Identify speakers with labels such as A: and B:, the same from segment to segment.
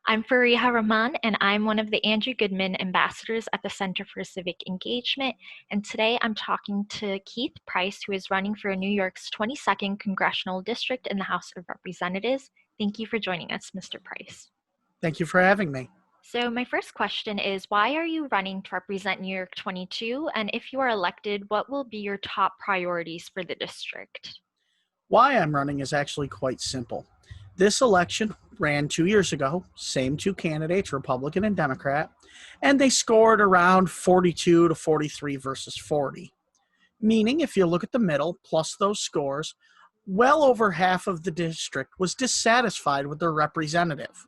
A: I'm Phariha Rahman, and I'm one of the Andrew Goodman ambassadors at the Center for Civic Engagement. And today I'm talking to Keith Price, who is running for New York's 22nd Congressional District in the House of Representatives. Thank you for joining us, Mr. Price.
B: Thank you for having me.
A: So my first question is, why are you running to represent New York 22? And if you are elected, what will be your top priorities for the district?
B: Why I'm running is actually quite simple. This election ran 2 years ago, same two candidates, Republican and Democrat, and they scored around 42 to 43 versus 40. Meaning, if you look at the middle, plus those scores, well over half of the district was dissatisfied with their representative.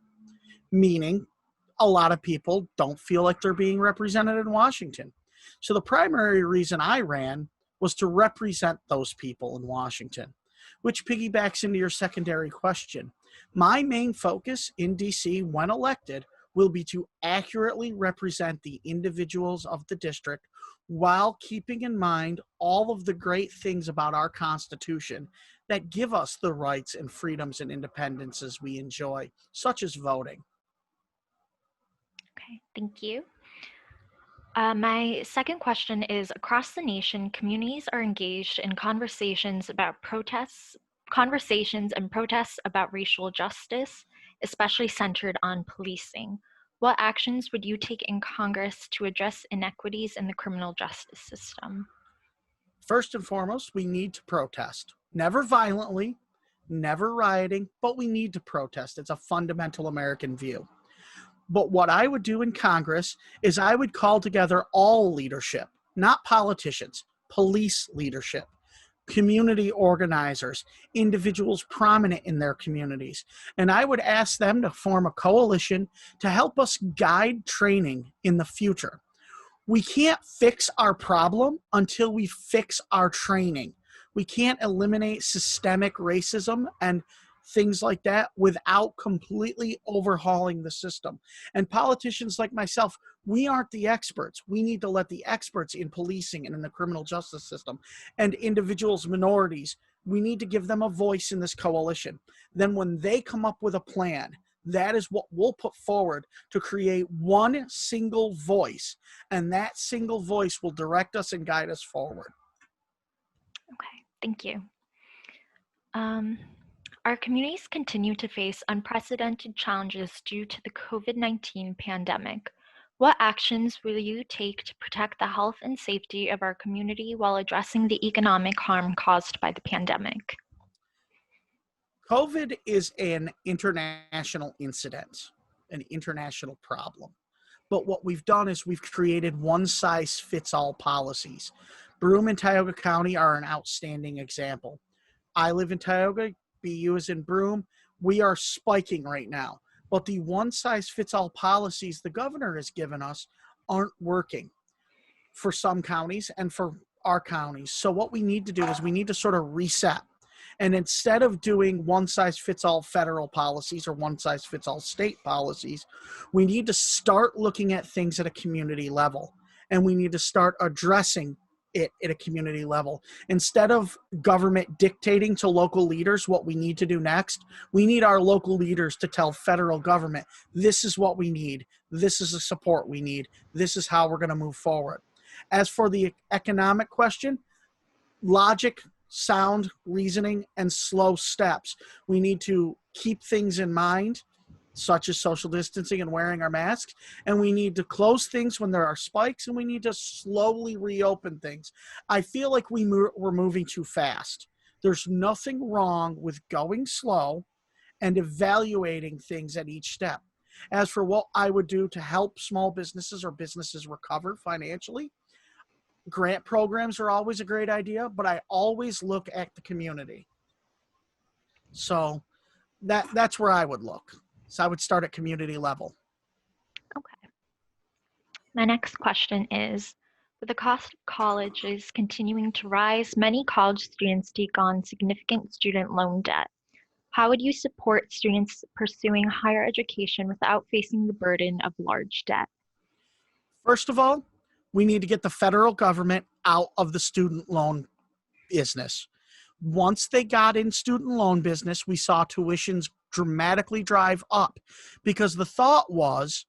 B: Meaning, a lot of people don't feel like they're being represented in Washington. So the primary reason I ran was to represent those people in Washington, which piggybacks into your secondary question. My main focus in DC when elected will be to accurately represent the individuals of the district while keeping in mind all of the great things about our Constitution that give us the rights and freedoms and independences we enjoy, such as voting.
A: Okay, thank you. My second question is, across the nation, communities are engaged in conversations and protests about racial justice, especially centered on policing. What actions would you take in Congress to address inequities in the criminal justice system?
B: First and foremost, we need to protest. Never violently, never rioting, but we need to protest. It's a fundamental American view. But what I would do in Congress is I would call together all leadership, not politicians, police leadership, community organizers, individuals prominent in their communities. And I would ask them to form a coalition to help us guide training in the future. We can't fix our problem until we fix our training. We can't eliminate systemic racism and things like that without completely overhauling the system. And politicians like myself, we aren't the experts. We need to let the experts in policing and in the criminal justice system and individuals, minorities, we need to give them a voice in this coalition. Then when they come up with a plan, that is what we'll put forward to create one single voice. And that single voice will direct us and guide us forward.
A: Okay, thank you. Our communities continue to face unprecedented challenges due to the COVID-19 pandemic. What actions will you take to protect the health and safety of our community while addressing the economic harm caused by the pandemic?
B: COVID is an international incident, an international problem. But what we've done is we've created one-size-fits-all policies. Broome and Tioga County are an outstanding example. I live in Tioga, BU is in Broome. We are spiking right now. But the one-size-fits-all policies the governor has given us aren't working for some counties and for our counties. So what we need to do is we need to sort of reset. And instead of doing one-size-fits-all federal policies or one-size-fits-all state policies, we need to start looking at things at a community level. And we need to start addressing it at a community level. Instead of government dictating to local leaders what we need to do next, we need our local leaders to tell federal government, this is what we need. This is the support we need. This is how we're going to move forward. As for the economic question, logic, sound reasoning, and slow steps. We need to keep things in mind, such as social distancing and wearing our masks, and we need to close things when there are spikes, and we need to slowly reopen things. I feel like we're moving too fast. There's nothing wrong with going slow and evaluating things at each step. As for what I would do to help small businesses or businesses recover financially, grant programs are always a great idea, but I always look at the community. So that's where I would look. So I would start at community level.
A: Okay. My next question is, with the cost of colleges continuing to rise, many college students take on significant student loan debt. How would you support students pursuing higher education without facing the burden of large debt?
B: First of all, we need to get the federal government out of the student loan business. Once they got in student loan business, we saw tuitions dramatically drive up because the thought was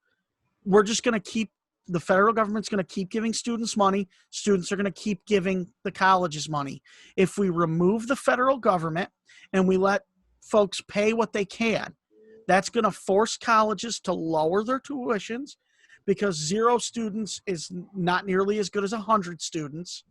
B: we're just going to keep, the federal government's going to keep giving students money. Students are going to keep giving the colleges money. If we remove the federal government and we let folks pay what they can, that's going to force colleges to lower their tuitions because 0 students is not nearly as good as 100 students.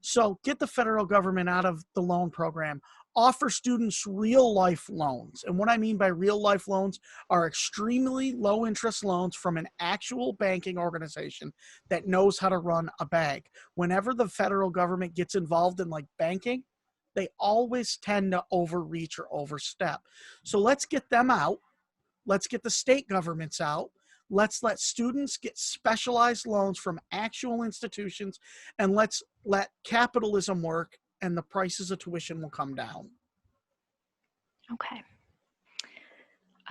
B: So get the federal government out of the loan program. Offer students real life loans. And what I mean by real life loans are extremely low interest loans from an actual banking organization that knows how to run a bank. Whenever the federal government gets involved in like banking, they always tend to overreach or overstep. So let's get them out. Let's get the state governments out. Let's let students get specialized loans from actual institutions, and let's let capitalism work, and the prices of tuition will come down.
A: Okay.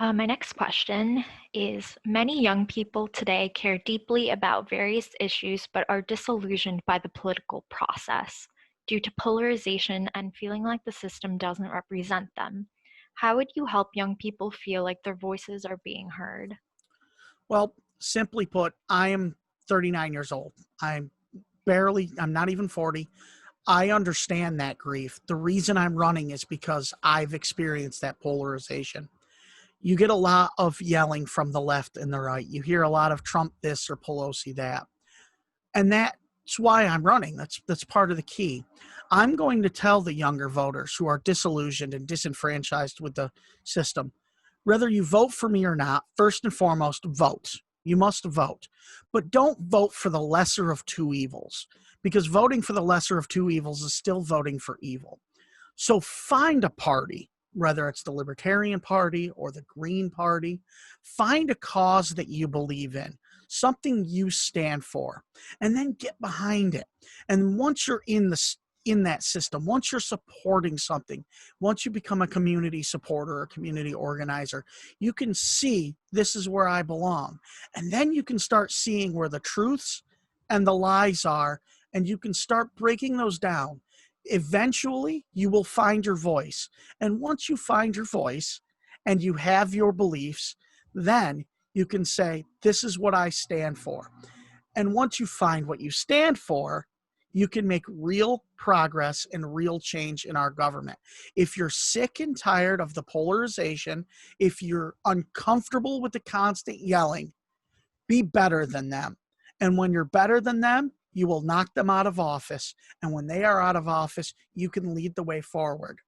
A: My next question is, many young people today care deeply about various issues but are disillusioned by the political process due to polarization and feeling like the system doesn't represent them. How would you help young people feel like their voices are being heard?
B: Well, simply put, I am 39 years old. I'm not even 40. I understand that grief. The reason I'm running is because I've experienced that polarization. You get a lot of yelling from the left and the right. You hear a lot of Trump this or Pelosi that. And that's why I'm running. That's part of the key. I'm going to tell the younger voters who are disillusioned and disenfranchised with the system, whether you vote for me or not, first and foremost, vote. You must vote. But don't vote for the lesser of two evils, because voting for the lesser of two evils is still voting for evil. So find a party, whether it's the Libertarian Party or the Green Party. Find a cause that you believe in, something you stand for, and then get behind it. And once you're in that system, once you're supporting something, once you become a community supporter or community organizer, you can see this is where I belong. And then you can start seeing where the truths and the lies are, and you can start breaking those down. Eventually, you will find your voice. And once you find your voice and you have your beliefs, then you can say, this is what I stand for. And once you find what you stand for, you can make real progress and real change in our government. If you're sick and tired of the polarization, if you're uncomfortable with the constant yelling, be better than them. And when you're better than them, you will knock them out of office. And when they are out of office, you can lead the way forward.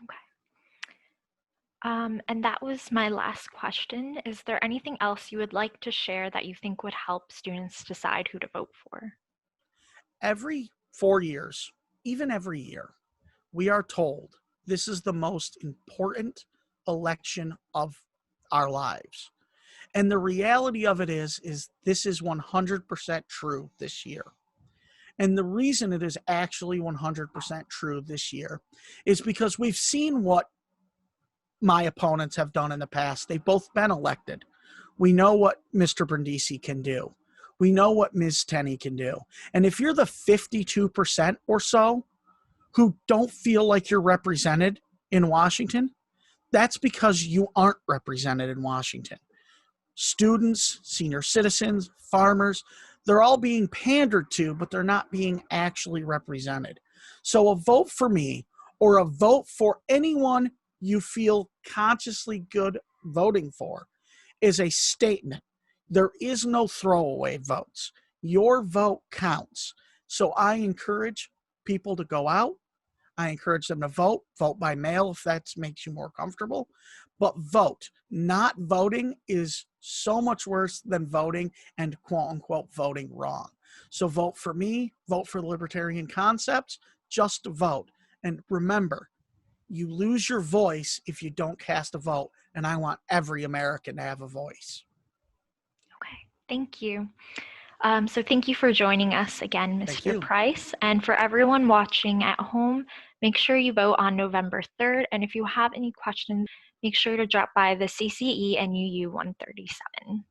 A: Okay. And that was my last question. Is there anything else you would like to share that you think would help students decide who to vote for?
B: Every 4 years, even every year, we are told this is the most important election of our lives. And the reality of it is this is 100% true this year. And the reason it is actually 100% true this year is because we've seen what my opponents have done in the past. They've both been elected. We know what Mr. Brindisi can do. We know what Ms. Tenney can do. And if you're the 52% or so who don't feel like you're represented in Washington, that's because you aren't represented in Washington. Students, senior citizens, farmers, they're all being pandered to, but they're not being actually represented. So a vote for me or a vote for anyone you feel consciously good voting for is a statement. There is no throwaway votes. Your vote counts. So I encourage people to go out. I encourage them to vote by mail if that makes you more comfortable, but vote. Not voting is so much worse than voting and quote unquote voting wrong. So vote for me, vote for the libertarian concepts, just vote. And remember, you lose your voice if you don't cast a vote, and I want every American to have a voice.
A: Okay, thank you. So thank you for joining us again, Mr. Price. And for everyone watching at home, make sure you vote on November 3rd. And if you have any questions, make sure to drop by the CCE NUU 137.